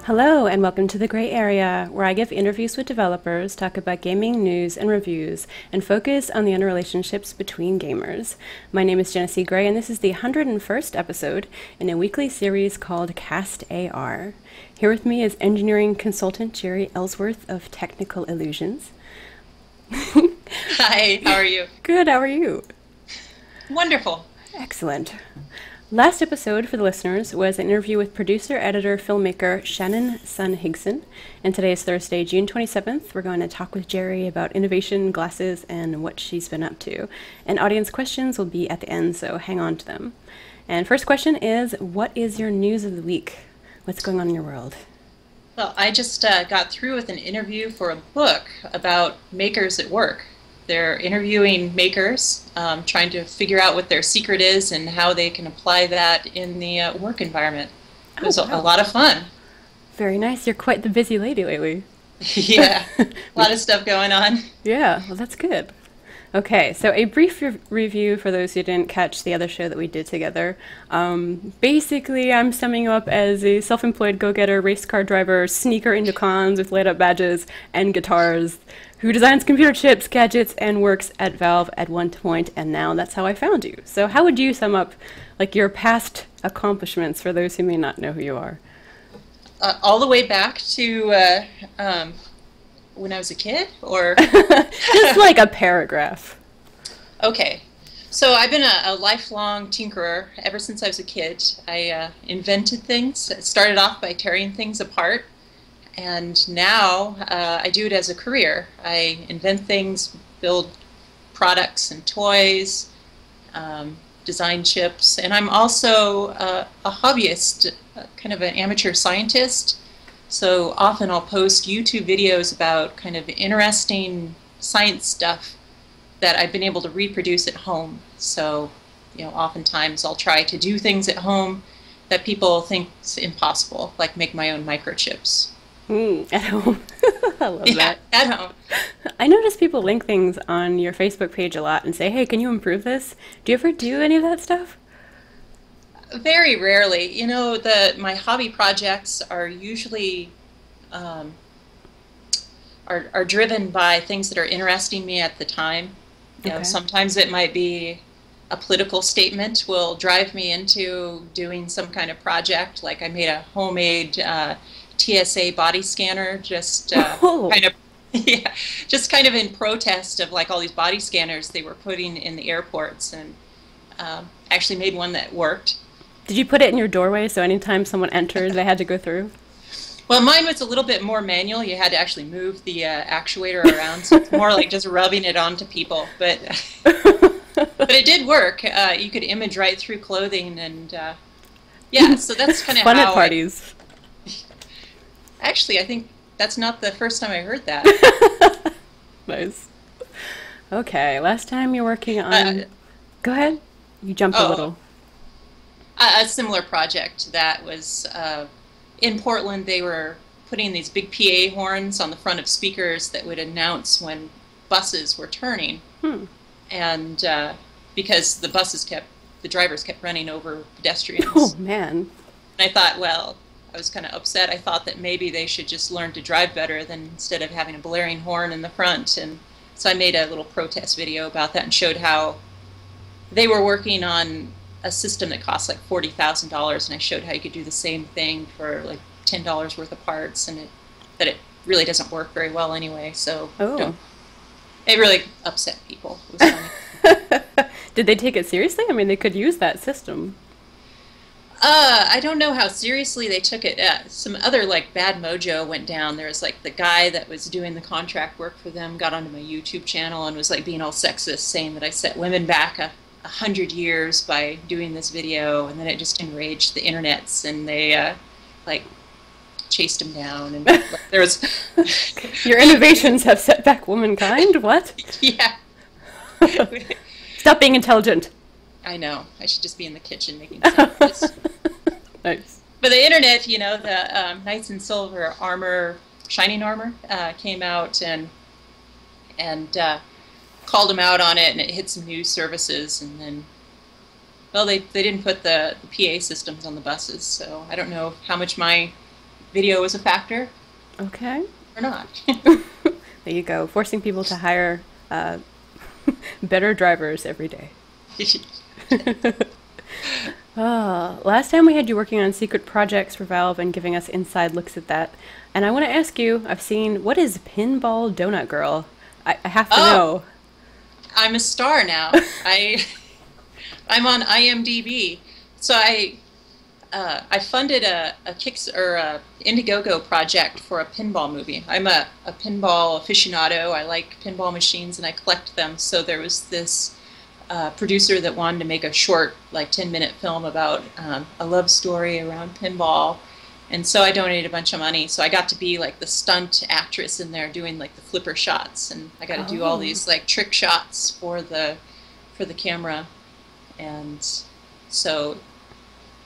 Hello, and welcome to The Gray Area, where I give interviews with developers, talk about gaming news and reviews, and focus on the interrelationships between gamers. My name is Genesee Gray, and this is the 101st episode in a weekly series called CastAR. Here with me is engineering consultant Jeri Ellsworth of Technical Illusions. Hi, how are you? Good, how are you? Wonderful. Excellent. Last episode for the listeners was an interview with producer, editor, filmmaker Shannon Sun Higson. And today is Thursday, June 27th. We're going to talk with Jeri about innovation, glasses, and what she's been up to. And audience questions will be at the end, so hang on to them. And first question is, what is your news of the week? What's going on in your world? Well, I just got through with an interview for a book about makers at work. They're interviewing makers, trying to figure out what their secret is and how they can apply that in the work environment. It was a lot of fun. Very nice. You're quite the busy lady lately. Yeah, a lot of stuff going on. Yeah, well, that's good. Okay, so a brief review for those who didn't catch the other show that we did together. Basically, I'm summing you up as a self-employed go-getter, race car driver, sneaker into cons with light-up badges and guitars, who designs computer chips, gadgets, and works at Valve at one point, and now that's how I found you. So how would you sum up like your past accomplishments for those who may not know who you are? All the way back to when I was a kid, or? Just like a paragraph. Okay. So I've been a lifelong tinkerer ever since I was a kid. I invented things. I started off by tearing things apart. And now I do it as a career. I invent things, build products and toys, design chips, and I'm also a hobbyist, kind of an amateur scientist. So often I'll post YouTube videos about kind of interesting science stuff that I've been able to reproduce at home. So, you know, oftentimes I'll try to do things at home that people think is impossible, like make my own microchips. At home. I love that. At home. I notice people link things on your Facebook page a lot and say, hey, can you improve this? Do you ever do any of that stuff? Very rarely. You know, my hobby projects are usually are driven by things that are interesting me at the time. You know, sometimes it might be a political statement will drive me into doing some kind of project. Like I made a homemade TSA body scanner, just kind of, yeah, just kind of in protest of like all these body scanners they were putting in the airports, and actually made one that worked. Did you put it in your doorway so anytime someone entered they had to go through? Well, mine was a little bit more manual. You had to actually move the actuator around, so it's more like just rubbing it onto people. But but it did work. You could image right through clothing, and yeah, so that's kind of fun how at parties. Actually, I think that's not the first time I heard that. Nice. Okay, last time you're working on... Go ahead. You jumped a little. A similar project that was in Portland. They were putting these big PA horns on the front of speakers that would announce when buses were turning. And because the drivers kept running over pedestrians. Oh, man. And I thought, well, I was kind of upset. I thought that maybe they should just learn to drive better than instead of having a blaring horn in the front. And so I made a little protest video about that and showed how they were working on a system that cost like $40,000, and I showed how you could do the same thing for like $10 worth of parts, and that it really doesn't work very well anyway. So it really upset people. It was funny. Did they take it seriously? I mean, they could use that system. I don't know how seriously they took it. Some other like bad mojo went down. There was like the guy that was doing the contract work for them got onto my YouTube channel and was like being all sexist, saying that I set women back 100 years by doing this video, and then it just enraged the internets, and they like chased him down. And like, there was your innovations have set back womankind. What? Yeah. Stop being intelligent. I know. I should just be in the kitchen making sandwiches. Nice. But the internet, you know, the Knights in Silver armor, shining armor, came out and called them out on it, and it hit some news services, and then, well, they didn't put the PA systems on the buses, so I don't know how much my video was a factor Okay. or not. There you go. Forcing people to hire uh, better drivers every day. Last time we had you working on secret projects for Valve and giving us inside looks at that. And I want to ask you, I've seen, what is Pinball Donut Girl? I have to Oh, know. I'm a star now. I'm on IMDb. So I funded a Kicks or a Indiegogo project for a pinball movie. I'm a pinball aficionado. I like pinball machines and I collect them. So there was this producer that wanted to make a short, like 10-minute film about a love story around pinball. And so I donated a bunch of money. So I got to be like the stunt actress in there doing like the flipper shots. And I got to do all Oh. these like trick shots for the camera. And so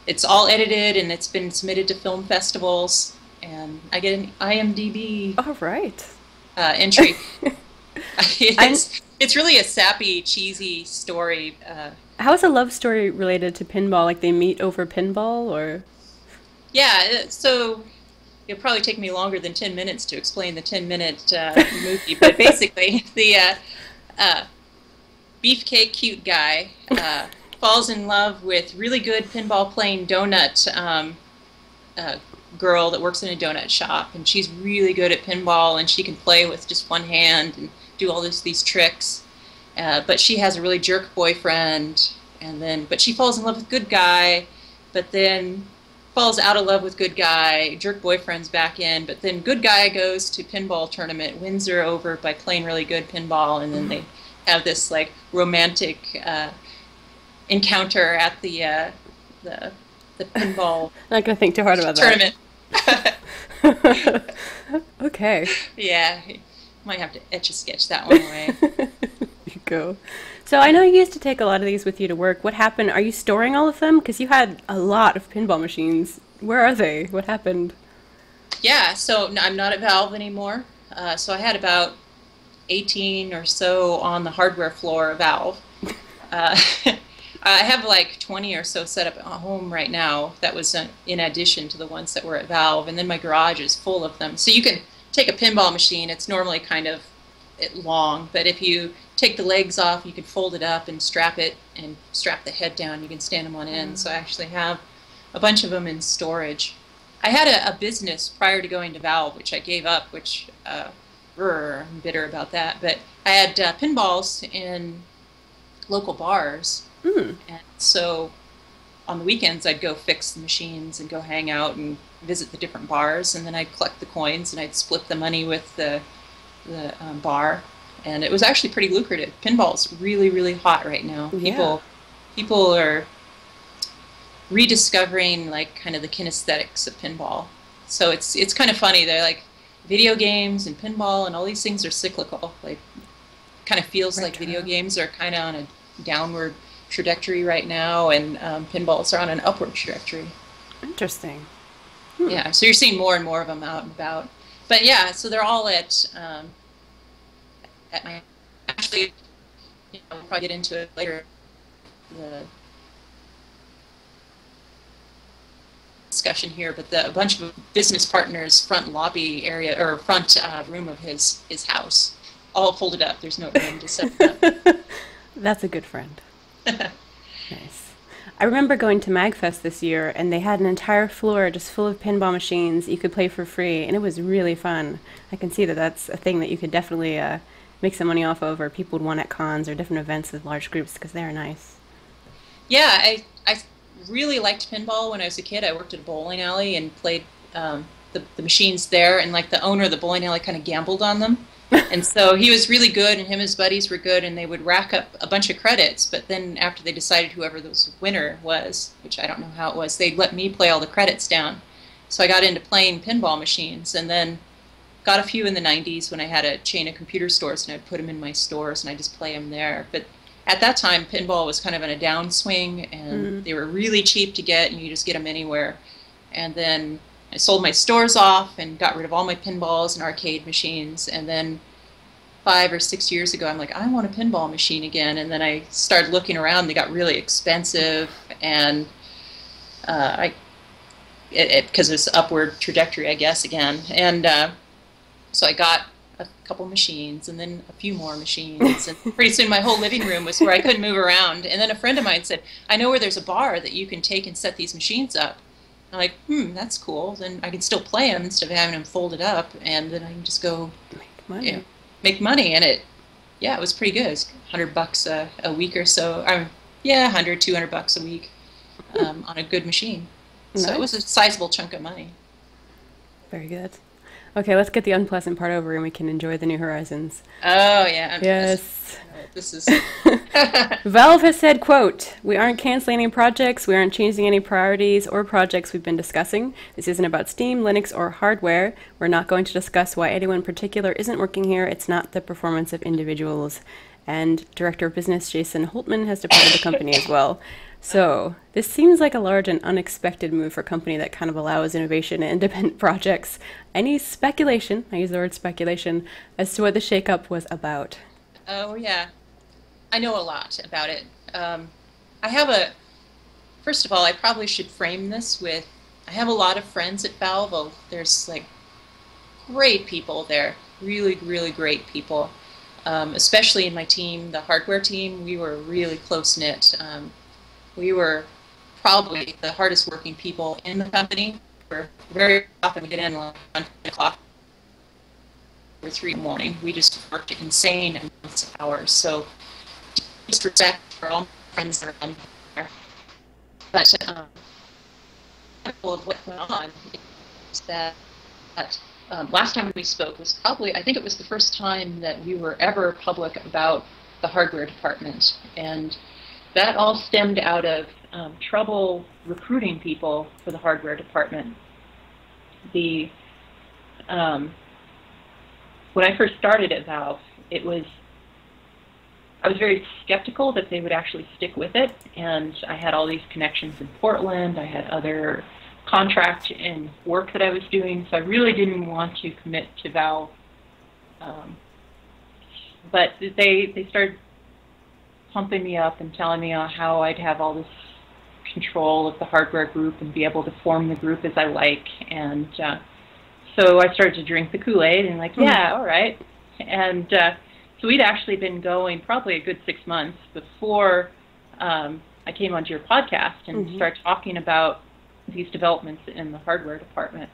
it's all edited and it's been submitted to film festivals. And I get an IMDb All right. entry. I'm, It's really a sappy, cheesy story. how is a love story related to pinball? Like they meet over pinball or? Yeah, so it'll probably take me longer than 10 minutes to explain the 10-minute movie, but basically the beefcake cute guy falls in love with really good pinball playing donut girl that works in a donut shop, and she's really good at pinball and she can play with just one hand and do all these tricks. But she has a really jerk boyfriend, but she falls in love with good guy, but then falls out of love with good guy, jerk boyfriend's back in, but then good guy goes to pinball tournament, wins her over by playing really good pinball, and then they have this like romantic encounter at the pinball Not gonna think too hard about tournament. that. Okay. Yeah, might have to etch a sketch that one away. You go. So I know you used to take a lot of these with you to work. What happened? Are you storing all of them? Because you had a lot of pinball machines. Where are they? What happened? Yeah, so I'm not at Valve anymore. So I had about 18 or so on the hardware floor of Valve. Uh, I have like 20 or so set up at home right now. That was in addition to the ones that were at Valve. And then my garage is full of them. So you can take a pinball machine. It's normally kind of long, but if you take the legs off, you can fold it up and strap the head down. You can stand them on end. So I actually have a bunch of them in storage. I had a business prior to going to Valve, which I gave up, which I'm bitter about that. But I had pinballs in local bars. Hmm. And so on the weekends, I'd go fix the machines and go hang out and visit the different bars. And then I'd collect the coins and I'd split the money with the bar. And it was actually pretty lucrative. Pinball's really, really hot right now. Yeah. People are rediscovering like kind of the kinesthetics of pinball. So it's kind of funny. They're like video games and pinball and all these things are cyclical. Like kind of feels like video games are kind of on a downward trajectory right now, and pinballs are on an upward trajectory. Interesting. Yeah, so you're seeing more and more of them out and about. But yeah, so they're all at my, actually, we'll probably get into it later, the discussion here, but a bunch of business partners' front lobby area, or front room of his house, all folded up. There's no room to set them up. That's a good friend. Nice. I remember going to MagFest this year, and they had an entire floor just full of pinball machines you could play for free, and it was really fun. I can see that that's a thing that you could definitely make some money off of, or people would want at cons or different events with large groups, because they are nice. Yeah, I really liked pinball when I was a kid. I worked at a bowling alley and played the machines there, and like the owner of the bowling alley kind of gambled on them. And so he was really good, and him and his buddies were good, and they would rack up a bunch of credits. But then after they decided whoever the winner was, which I don't know how it was, they'd let me play all the credits down. So I got into playing pinball machines, and then got a few in the 90s when I had a chain of computer stores, and I'd put them in my stores, and I just play them there. But at that time, pinball was kind of on a downswing, and they were really cheap to get, and you just get them anywhere. And then I sold my stores off and got rid of all my pinballs and arcade machines. And then 5 or 6 years ago, I'm like, I want a pinball machine again. And then I started looking around. They got really expensive. And I because it's upward trajectory, I guess, again. And so I got a couple machines and then a few more machines. And pretty soon my whole living room was where I couldn't move around. And then a friend of mine said, I know where there's a bar that you can take and set these machines up. I'm like, that's cool. Then I can still play them instead of having them folded up. And then I can just go Make money. you know, make money. And it was pretty good. It was $100 a week or so. 100, $200 a week on a good machine. Nice. So it was a sizable chunk of money. Very good. Okay, let's get the unpleasant part over and we can enjoy the new horizons. Oh, yeah. Yes. This is... Valve has said, quote, "We aren't canceling any projects, we aren't changing any priorities or projects we've been discussing. This isn't about Steam, Linux, or hardware. We're not going to discuss why anyone in particular isn't working here. It's not the performance of individuals." And Director of Business Jason Holtman has departed the company as well. So this seems like a large and unexpected move for a company that kind of allows innovation and independent projects. Any speculation, I use the word speculation, as to what the shakeup was about? Oh, yeah. I know a lot about it. First of all, I probably should frame this with, I have a lot of friends at Valve. Oh, there's like great people there, really, really great people. Especially in my team, the hardware team, we were really close-knit. We were probably the hardest working people in the company. We're very often we get in like 1 o'clock or 3 in the morning. We just worked insane amounts of hours. So just respect for all my friends that are on there. But of what went on is that last time we spoke was probably, I think it was the first time that we were ever public about the hardware department. And that all stemmed out of trouble recruiting people for the hardware department. When I first started at Valve, I was very skeptical that they would actually stick with it, and I had all these connections in Portland. I had other contract and work that I was doing, so I really didn't want to commit to Valve. But they started pumping me up and telling me how I'd have all this control of the hardware group and be able to form the group as I like. And so I started to drink the Kool-Aid and like, yeah, all right. And so we'd actually been going probably a good 6 months before I came onto your podcast and started talking about these developments in the hardware department.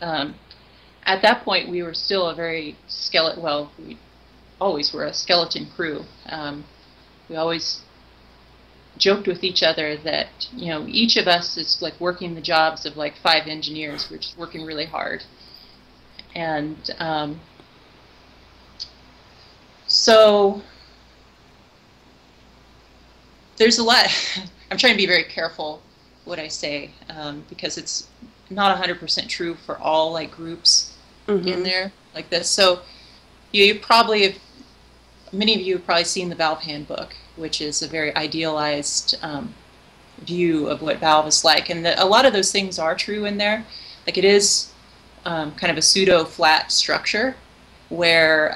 At that point, we were still a very we always were a skeleton crew. We always joked with each other that, each of us is like working the jobs of like 5 engineers. We're just working really hard. And so there's a lot. I'm trying to be very careful what I say, because it's not 100% true for all like groups in there like this. So you probably have, many of you have probably seen the Valve Handbook, which is a very idealized view of what Valve is like, and a lot of those things are true in there. Like it is kind of a pseudo flat structure where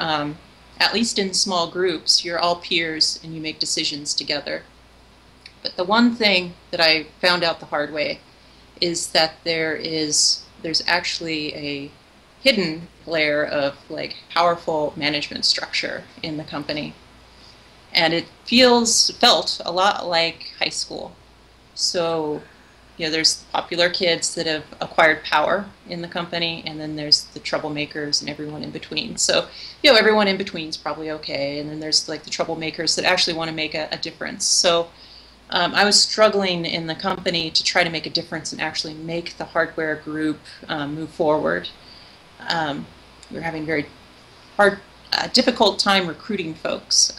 at least in small groups you're all peers and you make decisions together. But the one thing that I found out the hard way is that there's actually a hidden layer of like powerful management structure in the company, and it felt a lot like high school. So there's popular kids that have acquired power in the company, and then there's the troublemakers and everyone in between. So everyone in between is probably okay, and then there's like the troublemakers that actually want to make a difference. So I was struggling in the company to try to make a difference and actually make the hardware group move forward. We were having very difficult time recruiting folks,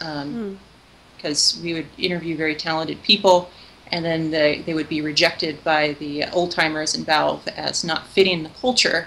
because we would interview very talented people, and then they would be rejected by the old-timers in Valve as not fitting the culture